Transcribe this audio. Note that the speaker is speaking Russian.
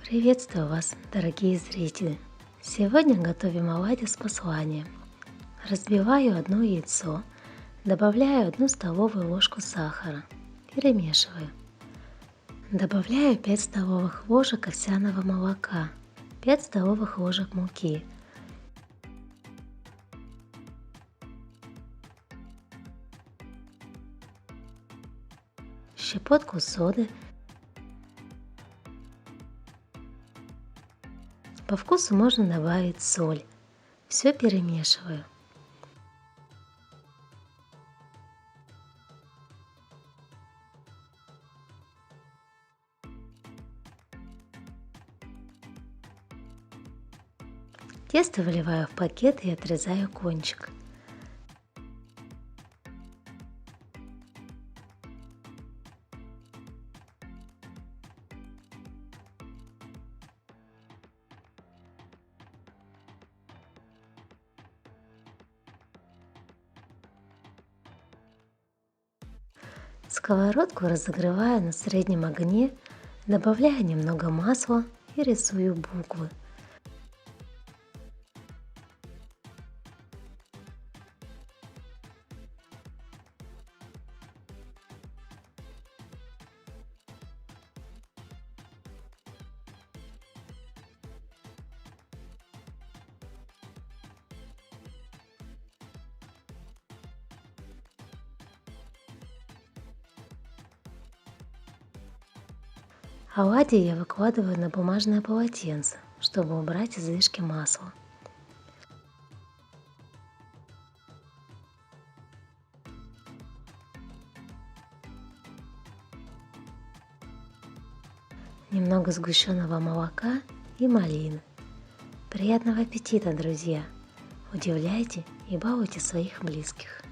Приветствую вас, дорогие зрители! Сегодня готовим оладьи с посланием. Разбиваю одно яйцо, добавляю 1 столовую ложку сахара, перемешиваю. Добавляю 5 столовых ложек овсяного молока, 5 столовых ложек муки, щепотку соды. По вкусу можно добавить соль. Все перемешиваю. Тесто выливаю в пакет и отрезаю кончик. Сковородку разогреваю на среднем огне, добавляю немного масла и рисую буквы. Оладьи я выкладываю на бумажное полотенце, чтобы убрать излишки масла. Немного сгущенного молока и малины. Приятного аппетита, друзья! Удивляйте и балуйте своих близких.